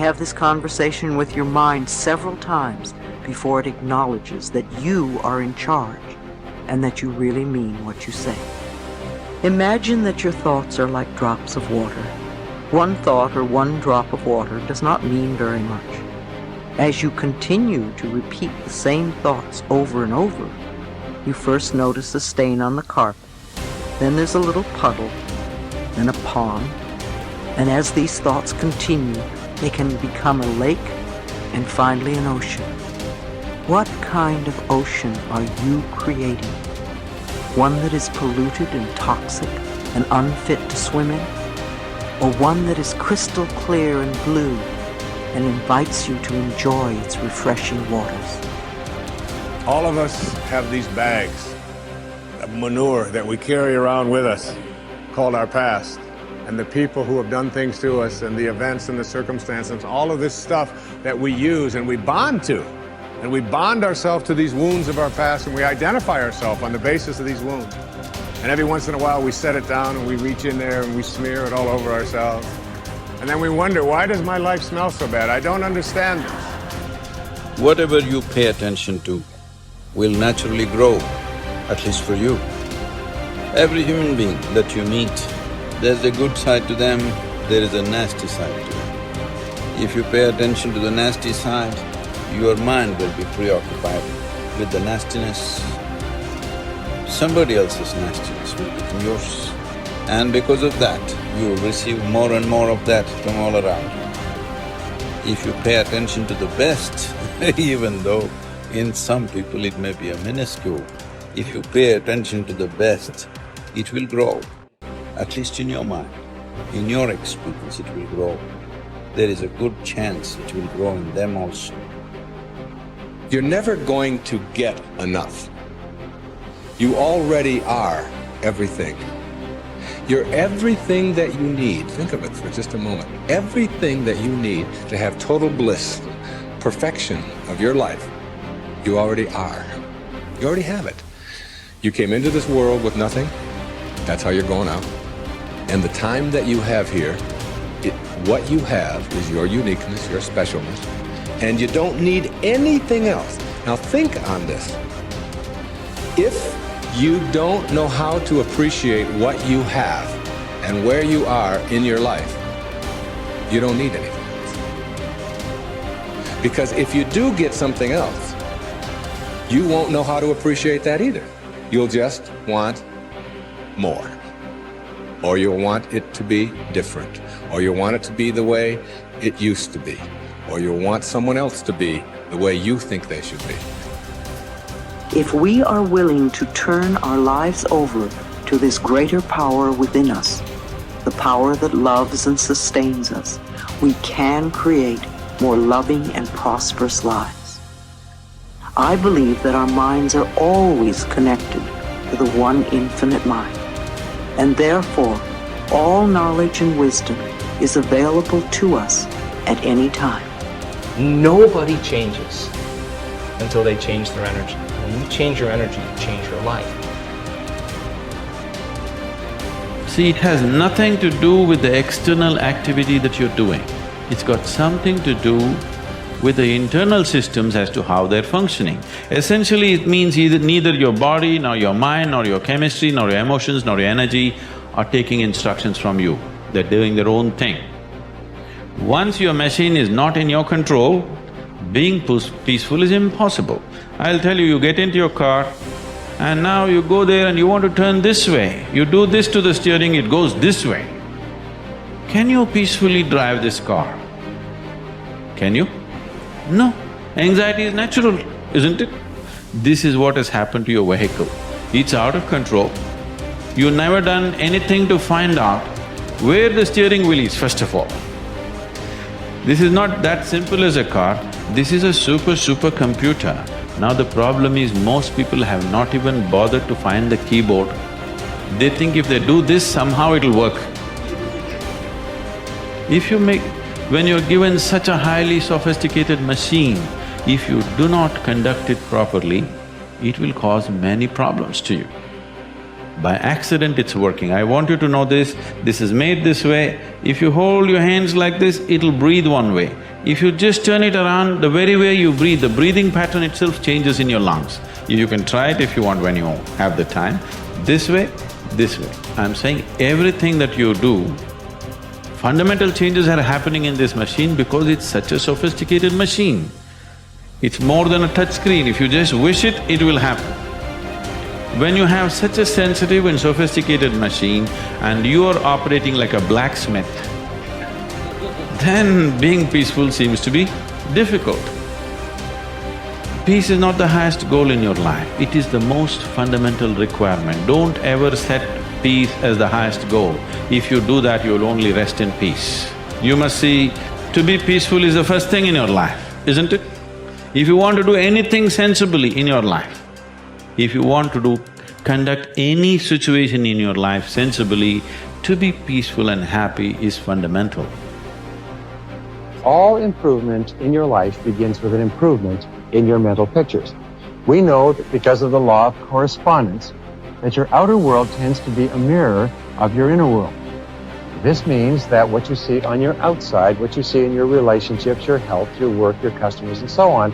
have this conversation with your mind several times before it acknowledges that you are in charge and that you really mean what you say. Imagine that your thoughts are like drops of water. One thought or one drop of water does not mean very much. As you continue to repeat the same thoughts over and over, you first notice a stain on the carpet, then there's a little puddle, then a pond, and as these thoughts continue, they can become a lake and finally an ocean. What kind of ocean are you creating? One that is polluted and toxic and unfit to swim in? Or one that is crystal clear and blue and invites you to enjoy its refreshing waters? All of us have these bags of manure that we carry around with us, called our past, and the people who have done things to us, and the events and the circumstances, all of this stuff that we use and we bond to. And we bond ourselves to these wounds of our past, and we identify ourselves on the basis of these wounds. And every once in a while we set it down and we reach in there and we smear it all over ourselves. And then we wonder, why does my life smell so bad? I don't understand this. Whatever you pay attention to will naturally grow, at least for you. Every human being that you meet, there's a good side to them, there is a nasty side to them. If you pay attention to the nasty side, your mind will be preoccupied with the nastiness. Somebody else's nastiness will become yours. And because of that, you will receive more and more of that from all around. If you pay attention to the best, even though in some people it may be a minuscule, if you pay attention to the best, it will grow, at least in your mind. In your experience, it will grow. There is a good chance it will grow in them also. You're never going to get enough. You already are everything. You're everything that you need. Think of it for just a moment. Everything that you need to have total bliss, perfection of your life, you already are. You already have it. You came into this world with nothing. That's how you're going out. And the time that you have here, what you have is your uniqueness, your specialness, and you don't need anything else. Now think on this. If you don't know how to appreciate what you have and where you are in your life, you don't need anything else. Because if you do get something else, you won't know how to appreciate that either. You'll just want more. Or you'll want it to be different. Or you'll want it to be the way it used to be. Or you'll want someone else to be the way you think they should be. If we are willing to turn our lives over to this greater power within us, the power that loves and sustains us, we can create more loving and prosperous lives. I believe that our minds are always connected to the one infinite mind, and therefore all knowledge and wisdom is available to us at any time. Nobody changes until they change their energy. When you change your energy, you change your life. See, it has nothing to do with the external activity that you're doing. It's got something to do with the internal systems as to how they're functioning. Essentially, it means neither your body, nor your mind, nor your chemistry, nor your emotions, nor your energy are taking instructions from you. They're doing their own thing. Once your machine is not in your control, being peaceful is impossible. I'll tell you, you get into your car and now you go there and you want to turn this way. You do this to the steering, it goes this way. Can you peacefully drive this car? Can you? No. Anxiety is natural, isn't it? This is what has happened to your vehicle. It's out of control. You've never done anything to find out where the steering wheel is, first of all. This is not that simple as a car, this is a super computer. Now the problem is most people have not even bothered to find the keyboard. They think if they do this, somehow it'll work. When you're given such a highly sophisticated machine, if you do not conduct it properly, it will cause many problems to you. By accident it's working. I want you to know this is made this way. If you hold your hands like this, it'll breathe one way. If you just turn it around, the very way you breathe, the breathing pattern itself changes in your lungs. You can try it if you want when you have the time. This way, this way. I'm saying everything that you do, fundamental changes are happening in this machine because it's such a sophisticated machine. It's more than a touch screen. If you just wish it, it will happen. When you have such a sensitive and sophisticated machine and you are operating like a blacksmith, then being peaceful seems to be difficult. Peace is not the highest goal in your life, it is the most fundamental requirement. Don't ever set peace as the highest goal. If you do that, you'll only rest in peace. You must see, to be peaceful is the first thing in your life, isn't it? If you want to do anything sensibly in your life, if you want to conduct any situation in your life sensibly, to be peaceful and happy is fundamental. All improvement in your life begins with an improvement in your mental pictures. We know that because of the law of correspondence, that your outer world tends to be a mirror of your inner world. This means that what you see on your outside, what you see in your relationships, your health, your work, your customers, and so on,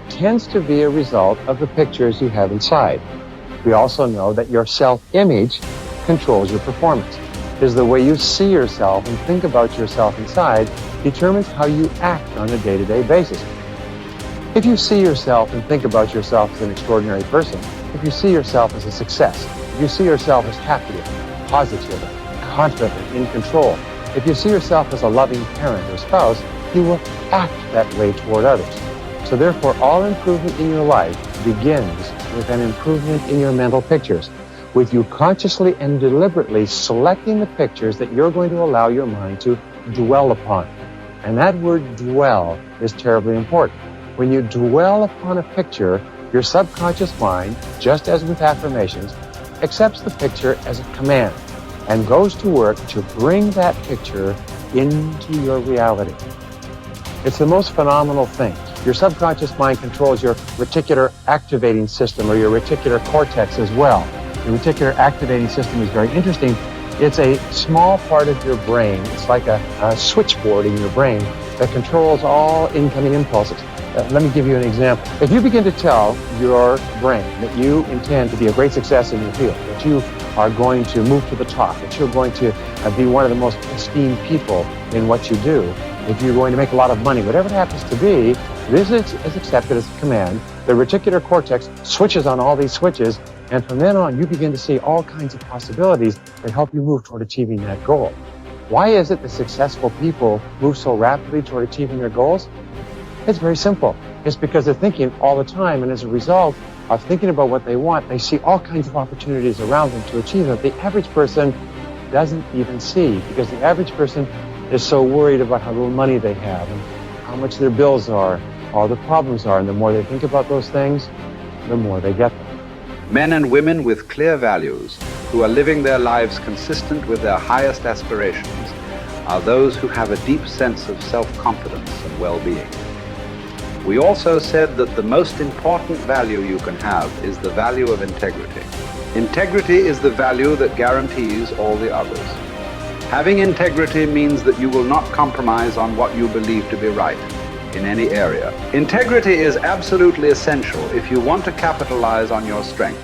tends to be a result of the pictures you have inside. We also know that your self-image controls your performance. Because the way you see yourself and think about yourself inside determines how you act on a day-to-day basis. If you see yourself and think about yourself as an extraordinary person, if you see yourself as a success, if you see yourself as happy, positive, confident, in control, if you see yourself as a loving parent or spouse, you will act that way toward others. So therefore, all improvement in your life begins with an improvement in your mental pictures, with you consciously and deliberately selecting the pictures that you're going to allow your mind to dwell upon. And that word dwell is terribly important. When you dwell upon a picture, your subconscious mind, just as with affirmations, accepts the picture as a command and goes to work to bring that picture into your reality. It's the most phenomenal thing. Your subconscious mind controls your reticular activating system or your reticular cortex as well. The reticular activating system is very interesting. It's a small part of your brain. It's like a switchboard in your brain that controls all incoming impulses. Let me give you an example. If you begin to tell your brain that you intend to be a great success in your field, that you are going to move to the top, that you're going to be one of the most esteemed people in what you do, if you're going to make a lot of money, whatever it happens to be, this is accepted as a command. The reticular cortex switches on all these switches, and from then on, you begin to see all kinds of possibilities that help you move toward achieving that goal. Why is it that successful people move so rapidly toward achieving their goals? It's very simple. It's because they're thinking all the time, and as a result of thinking about what they want, they see all kinds of opportunities around them to achieve them. The average person doesn't even see, because the average person is so worried about how little money they have and how much their bills are, all the problems are, and the more they think about those things, the more they get them. Men and women with clear values, who are living their lives consistent with their highest aspirations, are those who have a deep sense of self-confidence and well-being. We also said that the most important value you can have is the value of integrity. Integrity is the value that guarantees all the others. Having integrity means that you will not compromise on what you believe to be right in any area. Integrity is absolutely essential if you want to capitalize on your strength.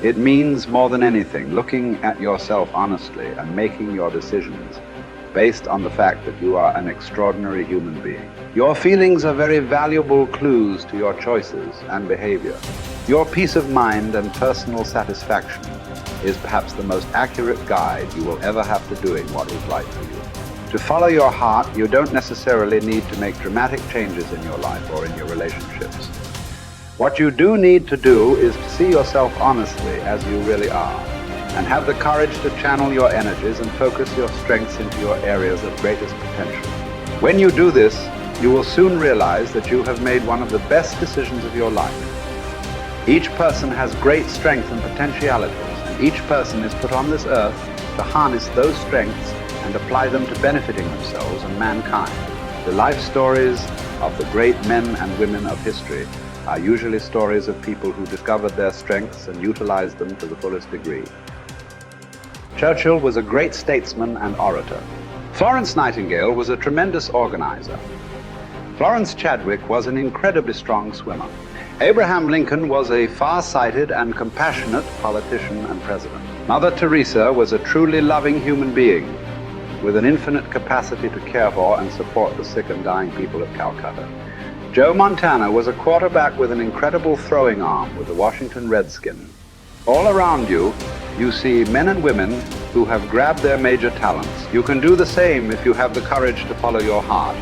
It means more than anything looking at yourself honestly and making your decisions based on the fact that you are an extraordinary human being. Your feelings are very valuable clues to your choices and behavior. Your peace of mind and personal satisfaction is perhaps the most accurate guide you will ever have to doing what is right for you. To follow your heart, you don't necessarily need to make dramatic changes in your life or in your relationships. What you do need to do is to see yourself honestly as you really are, and have the courage to channel your energies and focus your strengths into your areas of greatest potential. When you do this, you will soon realize that you have made one of the best decisions of your life. Each person has great strength and potentialities, and each person is put on this earth to harness those strengths and apply them to benefiting themselves and mankind. The life stories of the great men and women of history are usually stories of people who discovered their strengths and utilized them to the fullest degree. Churchill was a great statesman and orator. Florence Nightingale was a tremendous organizer. Florence Chadwick was an incredibly strong swimmer. Abraham Lincoln was a far-sighted and compassionate politician and president. Mother Teresa was a truly loving human being with an infinite capacity to care for and support the sick and dying people of Calcutta. Joe Montana was a quarterback with an incredible throwing arm with the Washington Redskins. All around you, you see men and women who have grabbed their major talents. You can do the same if you have the courage to follow your heart.